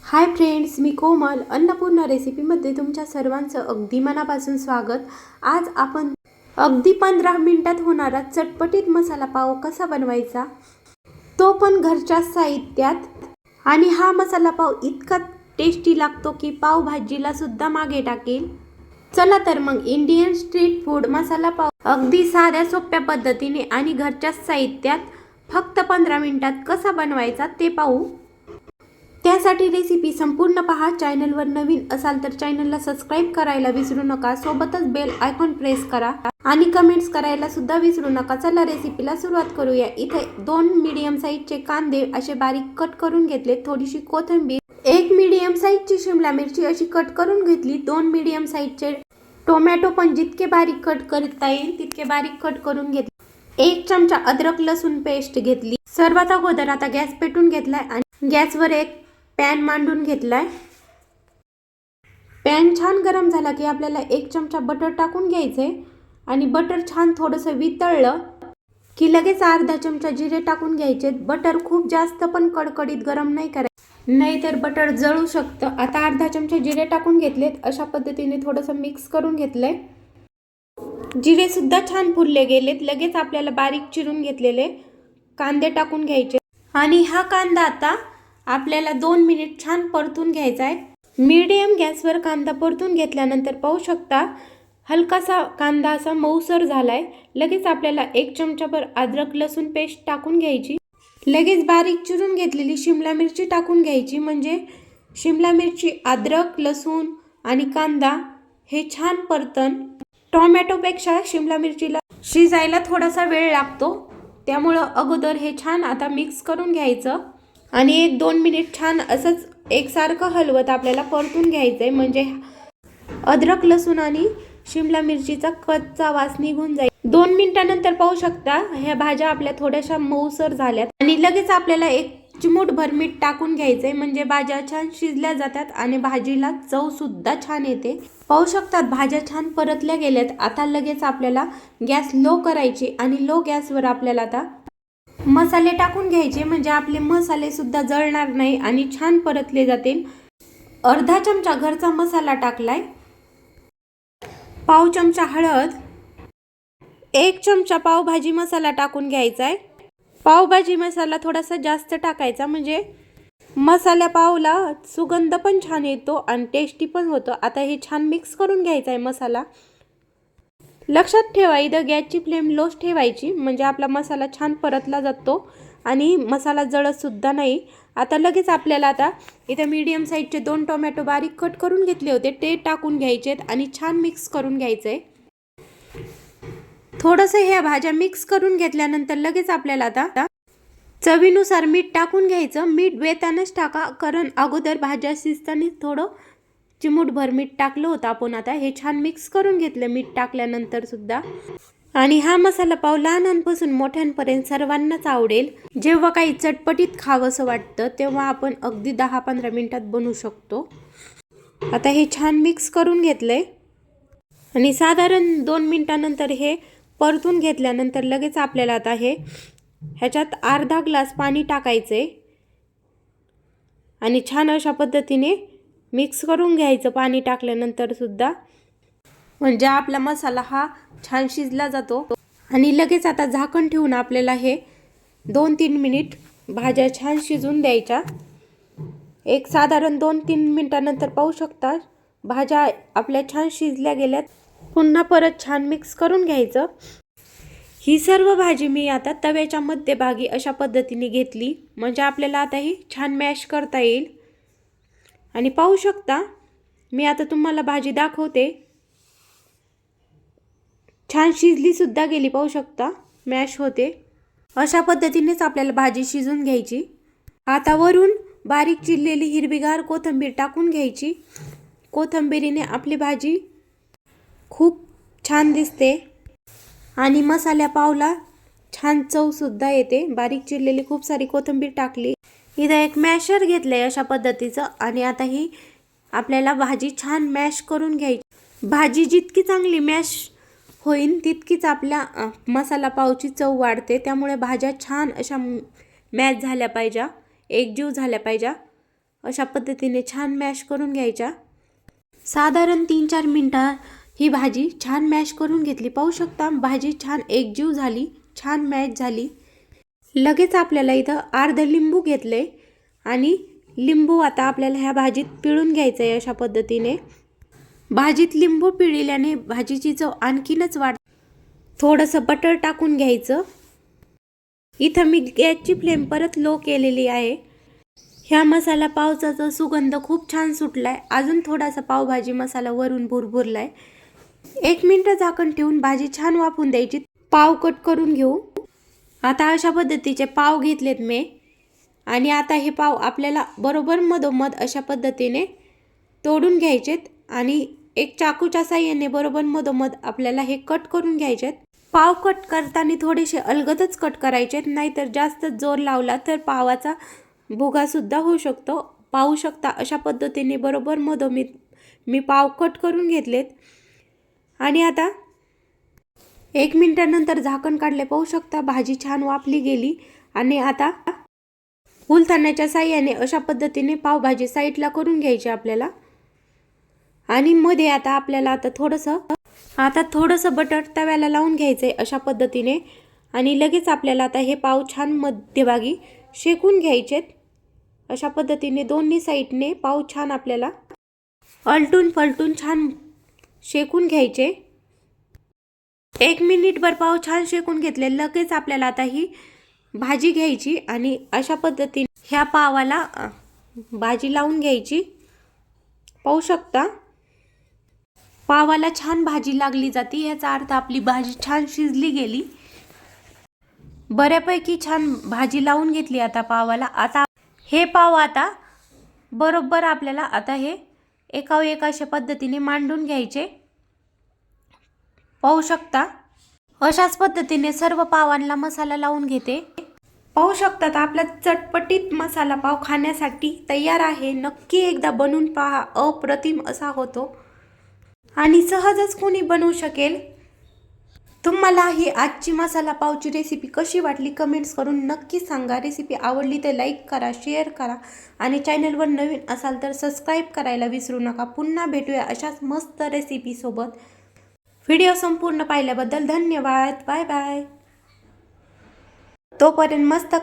Hi friends, मी कोमल अन्नपूर्णा रेसिपीमध्ये तुमच्या सर्वांचं अगदी मनापासून स्वागत। आज आपण अगदी 15 मिनिटात होणारा चटपटीत मसाला पाव कसा बनवायचा, तो पण घरच्या साहित्यात। आणि हा मसाला पाव इतका टेस्टी लागतो की पावभाजीला सुद्धा मागे टाकेल। चला तर मग इंडियन स्ट्रीट फूड मसाला पाव अगदी साध्या सोप्या पद्धतीने आणि घरच्या साहित्यात फक्त 15 मिनिटात कसा बनवायचा ते पाहू। त्यासाठी रेसिपी संपूर्ण पहा। चॅनलवर नवीन असाल तर चॅनलला सबस्क्राइब करायला विसरू नका, सोबतच बेल आयकॉन प्रेस करा आणि कमेंट्स करायला सुद्धा विसरू नका। चला रेसिपीला सुरुवात करूया। इथे 2 मीडियम साईजचे कांदे असे बारीक कट करून घेतले, थोडीशी कोथिंबीर, 1 मीडियम साईजची शिमला मिरची अशी कट करून घेतली, 2 मीडियम साईजचे टोमॅटो पण जितके बारीक कट करता येईल तितके बारीक कट करून घेतले, 1 चमचा अद्रक लसूण पेस्ट घेतली। सर्वात अगोदर आता गॅस पेटून घेतलाय आणि गॅसवर एक पॅन मांडून घेतलाय। पॅन छान गरम झाला की आपल्याला 1 चमचा बटर टाकून घ्यायचे आणि बटर छान थोडंसं वितळलं की लगेच अर्धा चमचा जिरे टाकून घ्यायचे। बटर खूप जास्त पण कडकडीत गरम नाही करायचं, नाहीतर बटर जळू शकतं। आता अर्धा चमचा जिरे टाकून घेतलेत, अशा पद्धतीने थोडंसं मिक्स करून घेतलंय। जिरे सुद्धा छान फुलले गेलेत, लगेच आपल्याला बारीक चिरून घेतलेले कांदे टाकून घ्यायचे आणि हा कांदा आता आपल्याला 2 मिनिट छान परतून घ्यायचा आहे। मीडियम गॅसवर कांदा परतून घेतल्यानंतर पाहू शकता हलकासा कांदा असा मऊसर झालाय। लगेच आपल्याला 1 चमचाभर अद्रक लसूण पेस्ट टाकून घ्यायची, लगेच बारीक चिरून घेतलेली शिमला मिरची टाकून घ्यायची। म्हणजे शिमला मिरची, अद्रक लसूण आणि कांदा हे छान परतन। टोमॅटोपेक्षा शिमला मिरचीला शिजायला थोडासा वेळ लागतो, त्यामुळं अगोदर हे छान आता मिक्स करून घ्यायचं आणि 1-2 मिनिट छान असंच एकसारखं हलवत आपल्याला परतून घ्यायचंय। म्हणजे अद्रक लसूण आणि शिमला मिरचीचा कच्चा वास निघून जाईल। 2 मिनिटांनंतर पाहू शकता ह्या भाज्या आपल्या थोड्याशा मऊसर झाल्यात आणि लगेच आपल्याला 1 चिमूटभर मीठ टाकून घ्यायचंय। म्हणजे भाज्या छान शिजल्या जातात आणि भाजीला चव सुद्धा छान येते। पाहू शकतात भाज्या छान परतल्या गेल्यात। आता लगेच आपल्याला गॅस लो करायची आणि लो गॅसवर आपल्याला आता मसाले टाकून घ्यायचे, म्हणजे आपले मसाले सुद्धा जळणार नाही आणि छान परतले जातील। अर्धा चमचा घरचा मसाला टाकलाय, पाव चमचा हळद, 1 चमचा पावभाजी मसाला टाकून घ्यायचा आहे। पावभाजी मसाला थोडासा जास्त टाकायचा, म्हणजे मसाल्या पावला सुगंध पण छान येतो आणि टेस्टी पण होतो। आता हे छान मिक्स करून घ्यायचा आहे मसाला। लक्षात ठेवा इथं गॅसची फ्लेम लोच ठेवायची, म्हणजे आपला मसाला छान परतला जातो आणि मसाला जळत सुद्धा नाही। आता लगेच आपल्याला आता इथं मीडियम साईजचे 2 टोमॅटो बारीक कट करून घेतले होते ते टाकून घ्यायचेत आणि छान मिक्स करून घ्यायचंय। थोडंसं ह्या भाज्या मिक्स करून घेतल्यानंतर लगेच आपल्याला आता चवीनुसार मीठ टाकून घ्यायचं। मीठ वेतानच टाका, कारण अगोदर भाज्या शिजताना थोडं चिमूटभर मीठ टाकलं होतं आपण। आता हे छान मिक्स करून घेतलं मीठ टाकल्यानंतर सुद्धा। आणि हा मसाला पाव लहानांपासून मोठ्यांपर्यंत सर्वांनाच आवडेल। जेव्हा काही चटपटीत खावंसं वाटतं तेव्हा आपण अगदी 10-15 मिनिटात बनवू शकतो। आता हे छान मिक्स करून घेतलंय आणि साधारण 2 मिनिटांनंतर हे परतून घेतल्यानंतर लगेच आपल्याला आता ह्याच्यात अर्धा ग्लास पाणी टाकायचंय आणि छान अशा पद्धतीने मिक्स करून घ्यायचं पाणी टाकल्यानंतर सुद्धा, म्हणजे आपला मसाला हा छान शिजला जातो। आणि लगेच आता झाकण ठेवून आपल्याला हे 2-3 मिनिट भाज्या छान शिजून द्यायच्या। एक साधारण 2-3 मिनिटांनंतर पाहू शकता भाज्या आपल्या छान शिजल्या गेल्यात। पुन्हा परत छान मिक्स करून घ्यायचं। ही सर्व भाजी मी आता तव्याच्या मध्यभागी अशा पद्धतीने घेतली, म्हणजे आपल्याला आता ही छान मॅश करता येईल। आणि पाहू शकता मी आता तुम्हाला भाजी दाखवते, छान शिजली सुद्धा गेली। पाहू शकता मॅश होते, अशा पद्धतीनेच आपल्याला भाजी शिजून घ्यायची। आता वरून बारीक चिरलेली हिरवीगार कोथिंबीर टाकून घ्यायची। कोथिंबीरीने आपली भाजी खूप छान दिसते आणि मसाल्या पावला छान चव सुद्धा येते। बारीक चिरलेली खूप सारी कोथिंबीर टाकली। इथं एक मॅशर घेतलंय अशा पद्धतीचं आणि आता ही आपल्याला भाजी छान मॅश करून घ्यायची। भाजी जितकी चांगली मॅश होईल तितकीच आपल्या मसाला पावची चव वाढते। त्यामुळे भाज्या छान अशा मॅश झाल्या पाहिजे, एकजीव झाल्या पाहिजे, अशा पद्धतीने छान मॅश करून घ्यायच्या। साधारण 3-4 मिनटं ही भाजी छान मॅश करून घेतली। पाहू शकता भाजी छान एकजीव झाली, छान मॅश झाली। लगेच आपल्याला इथं अर्ध लिंबू घेतले आणि लिंबू आता आपल्याला ह्या भाजीत पिळून घ्यायचं आहे। अशा पद्धतीने भाजीत लिंबू पिळल्याने भाजीची चव आणखीनच वाढते। थोडंसं बटर टाकून घ्यायचं। इथं मी गॅसची फ्लेम परत लो केलेली आहे। ह्या मसाला पावचा सुगंध खूप छान सुटलाय। अजून थोडासा पावभाजी मसाला वरून भुरभुरलाय। 1 मिनिट झाकण ठेवून भाजी छान वाफून द्यायची। पाव कट करून घेऊ। आता अशा पद्धतीचे पाव घेतलेत मी आणि आता हे पाव आपल्याला बरोबर मधोमध अशा पद्धतीने तोडून घ्यायचेत आणि एक चाकूच्या साहाय्याने बरोबर मधोमध आपल्याला हे कट करून घ्यायचेत। पाव कट करताना थोडेसे अलगदच कट करायचेत, नाहीतर जास्त जोर लावला तर पावाचा भुगा सुद्धा होऊ शकतो। पाहू शकता अशा पद्धतीने बरोबर मधोमध मी पाव कट करून घेतलेत आणि आता 1 मिनिटानंतर झाकण काढले। पाहू शकता भाजी छान वाफली गेली आणि आता उलथण्याच्या साहाय्याने अशा पद्धतीने पावभाजी साईडला करून घ्यायची आपल्याला। आणि मध्ये आता आपल्याला थोडंसं बटर तव्याला लावून घ्यायचंय अशा पद्धतीने आणि लगेच आपल्याला आता हे पाव छान मध्यभागी शेकून घ्यायचेत। अशा पद्धतीने दोन्ही साईडने पाव छान आपल्याला अलटून पलटून छान शेकून घ्यायचे। 1 मिनिटभर पाव छान शेकून घेतले। लगेच आपल्याला आता ही भाजी घ्यायची आणि अशा पद्धतीने ह्या पावाला भाजी लावून घ्यायची। पाहू शकता पावाला छान भाजी लागली जाते, याचा अर्थ आपली भाजी छान शिजली गेली। बऱ्यापैकी छान भाजी लावून घेतली आता पावाला। आता हे पाव आता बरोबर आपल्याला आता हे एकावर एक अशा पद्धतीने मांडून घ्यायचे। पाहू शकता अशाच पद्धतीने सर्व पावांना मसाला लावून घेते। पाहू शकता आपला चटपटीत मसाला पाव खाण्यासाठी तयार आहे। नक्की एकदा बनवून पहा, अप्रतिम असा होतो आणि सहजच कोणी बनवू शकेल। तुम्हाला ही आजची मसाला पावची रेसिपी कशी वाटली कमेंट्स करून नक्की सांगा। रेसिपी आवडली तर लाईक करा, शेअर करा आणि चॅनलवर नवीन असाल तर सबस्क्राईब करायला विसरू नका। पुन्हा भेटूया अशाच मस्त रेसिपी सोबत। व्हिडिओ संपूर्ण पाहिल्याबद्दल धन्यवाद। Bye bye. तोपर्यंत मस्त